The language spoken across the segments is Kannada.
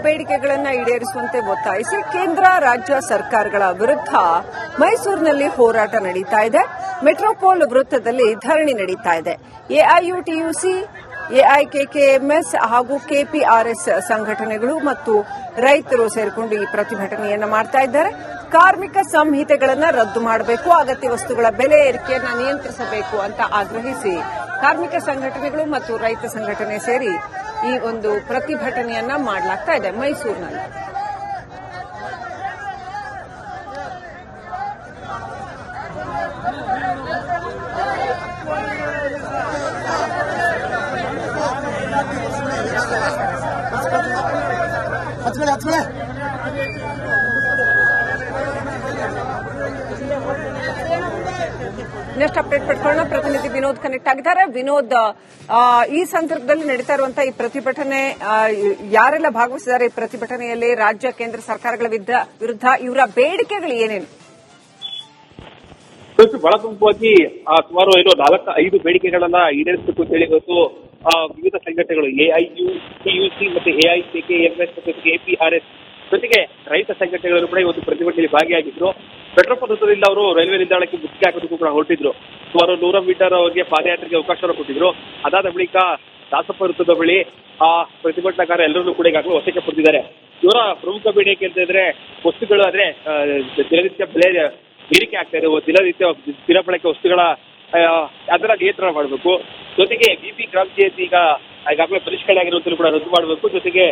ಬೇಡಿಕೆಗಳನ್ನು ಈಡೇರಿಸುವಂತೆ ಒತ್ತಾಯಿಸಿ ಕೇಂದ್ರ ರಾಜ್ಯ ಸರ್ಕಾರಗಳ ವಿರುದ್ಧ ಮೈಸೂರಿನಲ್ಲಿ ಹೋರಾಟ ನಡೀತಾ ಇದೆ. ಮೆಟ್ರೋಪೋಲ್ ವೃತ್ತದಲ್ಲಿ ಧರಣಿ ನಡೀತಾ ಇದೆ. ಎಐಯುಟಿಯುಸಿ, ಎಐಕೆಕೆಎಂಎಸ್ ಹಾಗೂ ಕೆಪಿಆರ್ಎಸ್ ಸಂಘಟನೆಗಳು ಮತ್ತು ರೈತರು ಸೇರಿಕೊಂಡು ಈ ಪ್ರತಿಭಟನೆಯನ್ನು ಮಾಡ್ತಾ ಇದ್ದಾರೆ. ಕಾರ್ಮಿಕ ಸಂಹಿತೆಗಳನ್ನು ರದ್ದು ಮಾಡಬೇಕು, ಅಗತ್ಯ ವಸ್ತುಗಳ ಬೆಲೆ ಏರಿಕೆಯನ್ನು ನಿಯಂತ್ರಿಸಬೇಕು ಅಂತ ಆಗ್ರಹಿಸಿ ಕಾರ್ಮಿಕ ಸಂಘಟನೆಗಳು ಮತ್ತು ರೈತ ಸಂಘಟನೆ ಸೇರಿ ಈ ಒಂದು ಪ್ರತಿಭಟನೆಯನ್ನ ಮಾಡಲಾಗ್ತಾ ಇದೆ ಮೈಸೂರಿನಲ್ಲಿ. ನೆಕ್ಸ್ಟ್ ಅಪ್ಡೇಟ್ ಪಡ್ಕೊಳ್ಳೋಣ. ಪ್ರತಿನಿಧಿ ವಿನೋದ್ ಕನೆಕ್ಟ್ ಆಗಿದ್ದಾರೆ. ವಿನೋದ್, ಈ ಸಂದರ್ಭದಲ್ಲಿ ನಡೀತಾ ಇರುವಂತಹ ಈ ಪ್ರತಿಭಟನೆ, ಯಾರೆಲ್ಲ ಭಾಗವಹಿಸಿದ್ದಾರೆ ಈ ಪ್ರತಿಭಟನೆಯಲ್ಲಿ? ರಾಜ್ಯ ಕೇಂದ್ರ ಸರ್ಕಾರಗಳ ವಿರುದ್ಧ ಇವರ ಬೇಡಿಕೆಗಳು ಏನೇನು? ಬಹಳ ಪ್ರಮುಖವಾಗಿ ಸುಮಾರು 4-5 ಬೇಡಿಕೆಗಳನ್ನ ಈಡೇರಿಸಬೇಕು ಅಂತ ಹೇಳಿ ಇವತ್ತು ವಿವಿಧ ಸಂಘಟನೆಗಳು ಎಐಯುಟಿಯುಸಿ ಮತ್ತೆ ಎಐಕೆಕೆಎಂಎಸ್ ಮತ್ತು ಕೆಪಿಆರ್ಎಸ್ ಜೊತೆಗೆ ರೈತ ಸಂಘಟನೆಗಳು ಕೂಡ ಇವತ್ತು ಪ್ರತಿಭಟನೆಯಲ್ಲಿ ಭಾಗಿಯಾಗಿದ್ರು. ಮೆಟ್ರೋಪೋಲ್ ವೃತ್ತದಿಂದ ಅವರು ರೈಲ್ವೆ ನಿಲ್ದಾಣಕ್ಕೆ ಮುತ್ತಿಗೆ ಹಾಕೋದಕ್ಕೂ ಕೂಡ ಹೊರಟಿದ್ರು. ಸುಮಾರು 100 ಮೀಟರ್ ಅವರಿಗೆ ಪಾದಯಾತ್ರೆಗೆ ಅವಕಾಶವನ್ನು ಕೊಟ್ಟಿದ್ರು. ಅದಾದ ಬಳಿಕ ದಾಸಪ್ಪ ವೃತ್ತದ ಬಳಿ ಪ್ರತಿಭಟನಾಕಾರ ಎಲ್ಲರನ್ನೂ ಕೂಡ ಈಗಾಗಲೇ ವಶಕ್ಕೆ ಪಡೆದಿದ್ದಾರೆ. ಇವರ ಪ್ರಮುಖ ಬೇಡಿಕೆ ಅಂತ ಇದ್ರೆ ವಸ್ತುಗಳು ಆದ್ರೆ ದಿನನಿತ್ಯ ಬೆಲೆ ಏರಿಕೆ ಆಗ್ತಾ ಇದೆ. ದಿನನಿತ್ಯ ಸ್ಥಿರ ಬಳಕೆ ವಸ್ತುಗಳ ಅದರ ನಿಯಂತ್ರಣ ಮಾಡಬೇಕು. ಜೊತೆಗೆ ಬಿಪಿ ಗ್ರಾಮ ಜಯಂತಿ ಈಗಾಗಲೇ ಪರಿಷ್ಕರಣೆ ಆಗಿರುವಂತಲೂ ಕೂಡ ರದ್ದು ಮಾಡಬೇಕು. ಜೊತೆಗೆ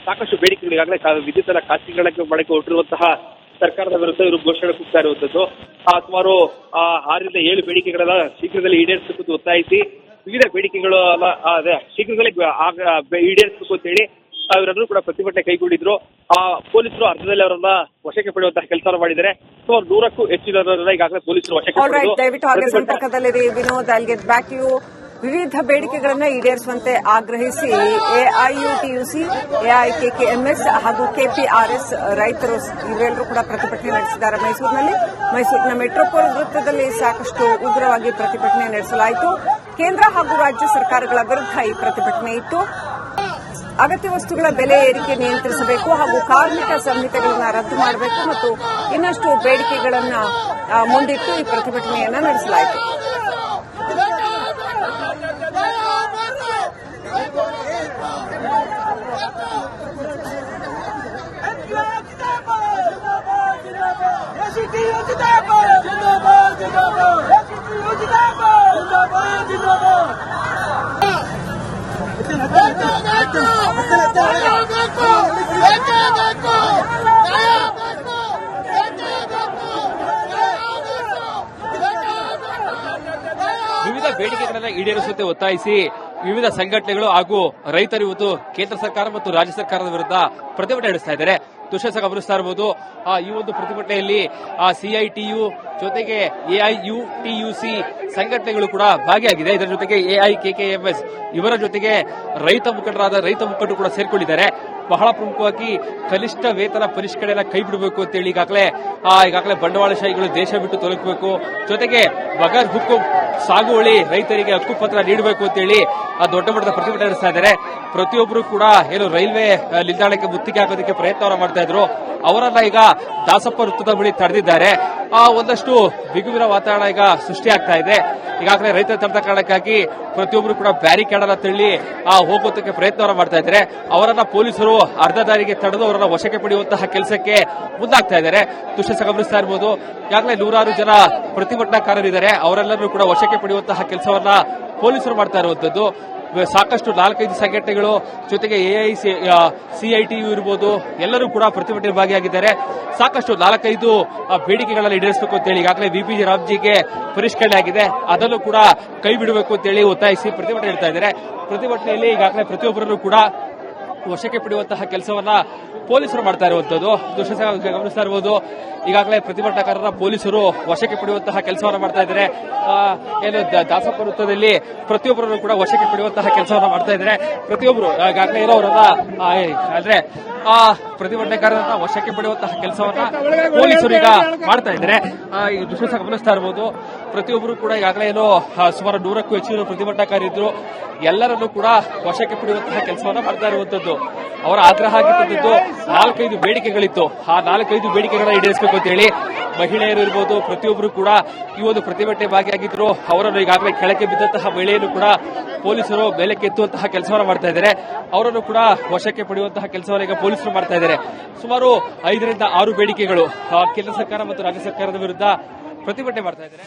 ಸಾಕಷ್ಟು ಬೇಡಿಕೆಗಳು ಈಗಾಗಲೇ ವಿದ್ಯುತ್ ಖಾಸಗಿ ಬಳಕೆ ಹೊರಟಿರುವಂತಹ ಸರ್ಕಾರದ ವಿರುದ್ಧ ಇವರು ಘೋಷಣೆ ಕೂಗ್ತಾ ಇರುವಂತದ್ದು. ಸುಮಾರು 6-7 ಬೇಡಿಕೆಗಳನ್ನ ಶೀಘ್ರದಲ್ಲಿ ಈಡೇರಿಸಬೇಕು ಒತ್ತಾಯಿಸಿ ವಿವಿಧ ಬೇಡಿಕೆಗಳು ಶೀಘ್ರದಲ್ಲೇ ಈಡೇರಿಸಬೇಕು ಅಂತ ಹೇಳಿ ಅವರೆಲ್ಲರೂ ಕೂಡ ಪ್ರತಿಭಟನೆ ಕೈಗೊಂಡಿದ್ರು. ಪೊಲೀಸರು ಅರ್ಧದಲ್ಲಿ ಅವರನ್ನ ವಶಕ್ಕೆ ಪಡೆಯುವಂತಹ ಕೆಲಸ ಮಾಡಿದ್ದಾರೆ. ಸುಮಾರು 100ಕ್ಕೂ ಹೆಚ್ಚಿನವರನ್ನ ಈಗಾಗಲೇ ಪೊಲೀಸರು ವಶಕ್ಕೆ ಸಂಪರ್ಕದಲ್ಲಿದೆ Vinod. I'll get back you. ವಿವಿಧ ಬೇಡಿಕೆಗಳನ್ನು ಈಡೇರಿಸುವಂತೆ ಆಗ್ರಹಿಸಿ ಎಐಯುಟಿಯುಸಿ, ಎಐಕೆಕೆಎಂಎಸ್ ಹಾಗೂ ಕೆಪಿಆರ್ಎಸ್ ರೈತರು ಇವರೆಲ್ಲರೂ ಕೂಡ ಪ್ರತಿಭಟನೆ ನಡೆಸಿದ್ದಾರೆ ಮೈಸೂರಿನ ಮೆಟ್ರೋಪೋಲ್ ವೃತ್ತದಲ್ಲಿ ಸಾಕಷ್ಟು ಉಗ್ರವಾಗಿ ಪ್ರತಿಭಟನೆ ನಡೆಸಲಾಯಿತು. ಕೇಂದ್ರ ಹಾಗೂ ರಾಜ್ಯ ಸರ್ಕಾರಗಳ ವಿರುದ್ಧ ಈ ಪ್ರತಿಭಟನೆ ಇತ್ತು. ಅಗತ್ಯ ವಸ್ತುಗಳ ಬೆಲೆ ಏರಿಕೆ ನಿಯಂತ್ರಿಸಬೇಕು ಹಾಗೂ ಕಾರ್ಮಿಕ ಸಂಹಿತೆಗಳನ್ನು ರದ್ದು ಮಾಡಬೇಕು ಮತ್ತು ಇನ್ನಷ್ಟು ಬೇಡಿಕೆಗಳನ್ನು ಮುಂದಿಟ್ಟು ಈ ಪ್ರತಿಭಟನೆಯನ್ನು ನಡೆಸಲಾಯಿತು. ವಿವಿಧ ಬೇಡಿಕೆಗಳನ್ನು ಈಡೇರಿಸುವಂತೆ ಒತ್ತಾಯಿಸಿ ವಿವಿಧ ಸಂಘಟನೆಗಳು ಹಾಗೂ ರೈತರು ಇವತ್ತು ಕೇಂದ್ರ ಸರ್ಕಾರ ಮತ್ತು ರಾಜ್ಯ ಸರ್ಕಾರದ ವಿರುದ್ಧ ಪ್ರತಿಭಟನೆ ನಡೆಸ್ತಾ ಇದ್ದಾರೆ. ದುಶ್ಯಸ ಗಮನಿಸ್ತಾ ಇರಬಹುದು. ಈ ಒಂದು ಪ್ರತಿಭಟನೆಯಲ್ಲಿ ಸಿಐಟಿಯು ಜೊತೆಗೆ ಎಐಯುಟಿಯುಸಿ ಸಂಘಟನೆಗಳು ಕೂಡ ಭಾಗಿಯಾಗಿದೆ. ಇದರ ಜೊತೆಗೆ ಎಐಕೆಕೆಎಂಎಸ್ ಇವರ ಜೊತೆಗೆ ರೈತ ಮುಖಂಡರು ಕೂಡ ಸೇರ್ಕೊಂಡಿದ್ದಾರೆ. ಬಹಳ ಪ್ರಮುಖವಾಗಿ ಕನಿಷ್ಠ ವೇತನ ಪರಿಷ್ಕರಣೆಯನ್ನು ಕೈ ಬಿಡಬೇಕು ಅಂತೇಳಿ ಈಗಾಗಲೇ ಬಂಡವಾಳಶಾಹಿಗಳು ದೇಶ ಬಿಟ್ಟು ತೊಲಗಬೇಕು, ಜೊತೆಗೆ ಬಗರ್ ಹುಕ್ಕುಂ ಸಾಗುವಳಿ ರೈತರಿಗೆ ಹಕ್ಕುಪತ್ರ ನೀಡಬೇಕು ಅಂತೇಳಿ ದೊಡ್ಡ ಮಟ್ಟದ ಪ್ರತಿಭಟನೆ ನಡೆಸ್ತಾ ಇದ್ದಾರೆ. ಪ್ರತಿಯೊಬ್ಬರು ಕೂಡ ರೈಲ್ವೆ ನಿಲ್ದಾಣಕ್ಕೆ ಮುತ್ತಿಗೆ ಹಾಕೋದಕ್ಕೆ ಪ್ರಯತ್ನವನ್ನು ಮಾಡ್ತಾ ಇದ್ರು. ಅವರನ್ನ ಈಗ ದಾಸಪ್ಪ ವೃತ್ತದ ಬಳಿ ತಡೆದಿದ್ದಾರೆ. ಒಂದಷ್ಟು ಬಿಗುವಿನ ವಾತಾವರಣ ಈಗ ಸೃಷ್ಟಿಯಾಗ್ತಾ ಇದೆ. ಈಗಾಗಲೇ ರೈತರ ತಡೆದ ಕಾರಣಕ್ಕಾಗಿ ಪ್ರತಿಯೊಬ್ಬರು ಕೂಡ ಬ್ಯಾರಿಕೇಡ್ ಅನ್ನ ತಳ್ಳಿ ಹೋಗೋದಕ್ಕೆ ಪ್ರಯತ್ನವನ್ನು ಮಾಡ್ತಾ ಇದ್ದಾರೆ. ಅವರನ್ನ ಪೊಲೀಸರು ಅರ್ಧ ದಾರಿಗೆ ತಡೆದು ಅವರನ್ನ ವಶಕ್ಕೆ ಪಡೆಯುವಂತಹ ಕೆಲಸಕ್ಕೆ ಮುಂದಾಗ್ತಾ ಇದ್ದಾರೆ. ದುಶ್ಯಸ ಗಮನಿಸ್ತಾ ಇರಬಹುದು. ಈಗಾಗಲೇ ನೂರಾರು ಜನ ಪ್ರತಿಭಟನಾಕಾರರಿದ್ದಾರೆ. ಅವರೆಲ್ಲರೂ ಕೂಡ ವಶಕ್ಕೆ ಪಡೆಯುವಂತಹ ಕೆಲಸವನ್ನ ಪೊಲೀಸರು ಮಾಡ್ತಾ ಇರುವಂತದ್ದು. ಸಾಕಷ್ಟು 4-5 ಸಂಘಟನೆಗಳು ಜೊತೆಗೆ ಸಿಐಟಿಯು ಇರಬಹುದು, ಎಲ್ಲರೂ ಕೂಡ ಪ್ರತಿಭಟನೆ ಭಾಗಿಯಾಗಿದ್ದಾರೆ. ಸಾಕಷ್ಟು 4-5 ಬೇಡಿಕೆಗಳನ್ನು ಈಡೇರಿಸಬೇಕು ಅಂತೇಳಿ ಈಗಾಗಲೇ ವಿಪಿ ರಾಮ್ಜಿಗೆ ಪರಿಷ್ಕರಣೆ ಆಗಿದೆ, ಅದನ್ನು ಕೂಡ ಕೈ ಬಿಡಬೇಕು ಅಂತೇಳಿ ಒತ್ತಾಯಿಸಿ ಪ್ರತಿಭಟನೆ ನಡೆಸ್ತಾ ಇದ್ದಾರೆ. ಪ್ರತಿಭಟನೆಯಲ್ಲಿ ಈಗಾಗಲೇ ಪ್ರತಿಯೊಬ್ಬರನ್ನು ಕೂಡ ವಶಕ್ಕೆ ಪಡೆಯುವಂತಹ ಕೆಲಸವನ್ನ ಪೊಲೀಸರು ಮಾಡ್ತಾ ಇರುವಂತದ್ದು. ದುಶ್ಯಸ ಗಮನಿಸ್ತಾ ಇರಬಹುದು. ಈಗಾಗಲೇ ಪ್ರತಿಭಟನಾಕಾರರ ಪೊಲೀಸರು ವಶಕ್ಕೆ ಪಡೆಯುವಂತಹ ಕೆಲಸವನ್ನ ಮಾಡ್ತಾ ಇದ್ದಾರೆ. ದಾಸಪ್ಪ ವೃತ್ತದಲ್ಲಿ ಪ್ರತಿಯೊಬ್ಬರನ್ನು ಕೂಡ ವಶಕ್ಕೆ ಪಡೆಯುವಂತಹ ಕೆಲಸವನ್ನ ಮಾಡ್ತಾ ಇದ್ದಾರೆ. ಪ್ರತಿಯೊಬ್ಬರು ಈಗಾಗಲೇ ಅವರನ್ನ ಅಂದ್ರೆ ಪ್ರತಿಭಟನಾಕಾರರನ್ನ ವಶಕ್ಕೆ ಪಡೆಯುವಂತಹ ಕೆಲಸವನ್ನ ಪೊಲೀಸರು ಈಗ ಮಾಡ್ತಾ ಇದ್ದಾರೆ. ಈ ದುಶ್ಯಸ ಗಮನಿಸ್ತಾ ಇರಬಹುದು. ಪ್ರತಿಯೊಬ್ಬರು ಕೂಡ ಈಗಾಗಲೇ ಸುಮಾರು 100ಕ್ಕೂ ಹೆಚ್ಚು ಪ್ರತಿಭಟನಾಕಾರರಿದ್ರು. ಎಲ್ಲರನ್ನೂ ಕೂಡ ವಶಕ್ಕೆ ಪಡೆಯುವಂತಹ ಕೆಲಸವನ್ನ ಮಾಡ್ತಾ ಇರುವಂತದ್ದು. ಅವರ ಆಗ್ರಹ ಆಗಿದ್ದು 4-5 ಬೇಡಿಕೆಗಳಿತ್ತು. ಆ 4-5 ಬೇಡಿಕೆಗಳನ್ನ ಈಡೇರಿಸಬೇಕು ಅಂತ ಹೇಳಿ ಮಹಿಳೆಯರು ಇರಬಹುದು, ಪ್ರತಿಯೊಬ್ಬರು ಕೂಡ ಈ ಒಂದು ಪ್ರತಿಭಟನೆ ಭಾಗಿಯಾಗಿದ್ರು. ಅವರನ್ನು ಈಗಾಗಲೇ ಕೆಳಕ್ಕೆ ಬಿದ್ದಂತಹ ಮಹಿಳೆಯನ್ನು ಕೂಡ ಪೊಲೀಸರು ಮೇಲಕ್ಕೆ ಎತ್ತುವಂತಹ ಕೆಲಸವನ್ನ ಮಾಡ್ತಾ ಇದ್ದಾರೆ. ಅವರನ್ನು ಕೂಡ ವಶಕ್ಕೆ ಪಡೆಯುವಂತಹ ಕೆಲಸವನ್ನು ಈಗ ಪೊಲೀಸರು ಮಾಡ್ತಾ ಇದ್ದಾರೆ. ಸುಮಾರು 5ರಿಂದ 6 ಬೇಡಿಕೆಗಳು ಕೇಂದ್ರ ಸರ್ಕಾರ ಮತ್ತು ರಾಜ್ಯ ಸರ್ಕಾರದ ವಿರುದ್ಧ ಪ್ರತಿಭಟನೆ ಮಾಡ್ತಾ ಇದ್ದಾರೆ.